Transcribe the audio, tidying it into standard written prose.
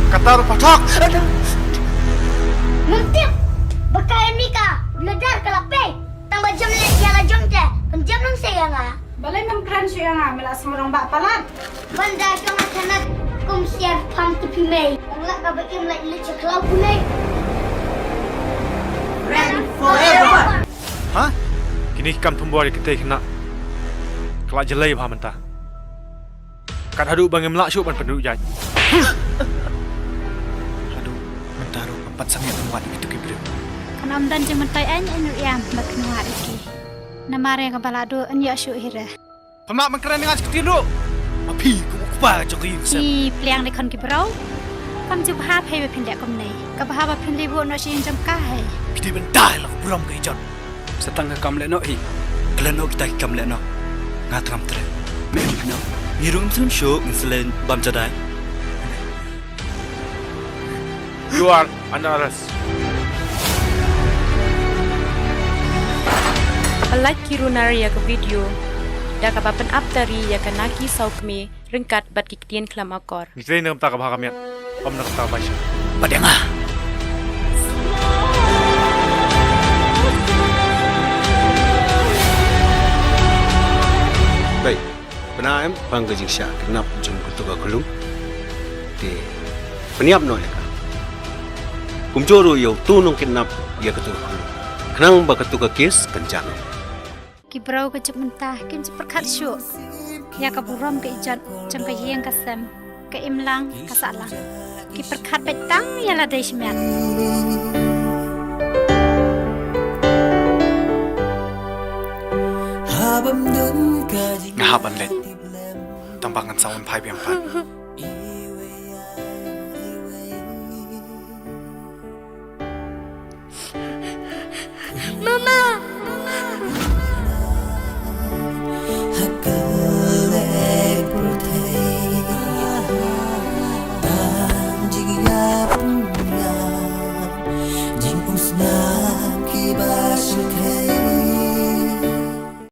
Kata patok. Mungkin bakal ni ka belajar kalape. Tambah jam lek yala jom je. Penjam nang saya nga. Balay memkran siya nga mala semurang bapalan. Banda ka makanat kum siar pam tu pimei. Angla ka bakim lek lecek lau punai. Forever. Ha? Kini kam pembuat kita kena. Kelak jelai paham entah. Kat hadu bang melak syuk ban penduduk jaj. Hadu mentaru empat sangat tempat itu kibru. Kan amdan je mentai an riam baknuar iki. Namare ka balado an ya syuk hira. Pemak mengkeren dengan seketir duk. Api ku kupa jokin sem. Ki pliang le kon ki brau. Kam ju bha phei be phindak kom nei. Ka bha ba phin le bo no sin jam ka hai. Kita bentai lah buram ke ijon. Setengah kam le no hi. Kelen no kita kam le no. Ngatram tre. Me no. Ngirum sun syuk ngislen bam jadai. You are under arrest. Alak kirunar ya ke video. Da ka bapen aptari ya ka naki saukme ringkat bat kiktian klam akor. Kita ini tak kebah kami. Om nak tahu baca. Padengah. Baik, penaam panggajiksya kenap jum kutuga kulung. Di peniap no leka. Kumjoro yo tunong kenap ya kutuga kulung. Kenang ba kutuga kes kencana. Ki brau ka jup mentah kim ju perkhat syuk. Ya ka buram ke ijat jam ka yeng ka sem. Ka imlang ka salang. Ki perkhat betang ya la dei smiat. Ngahaban let. Tambangan sawan pai biang pan. Mama.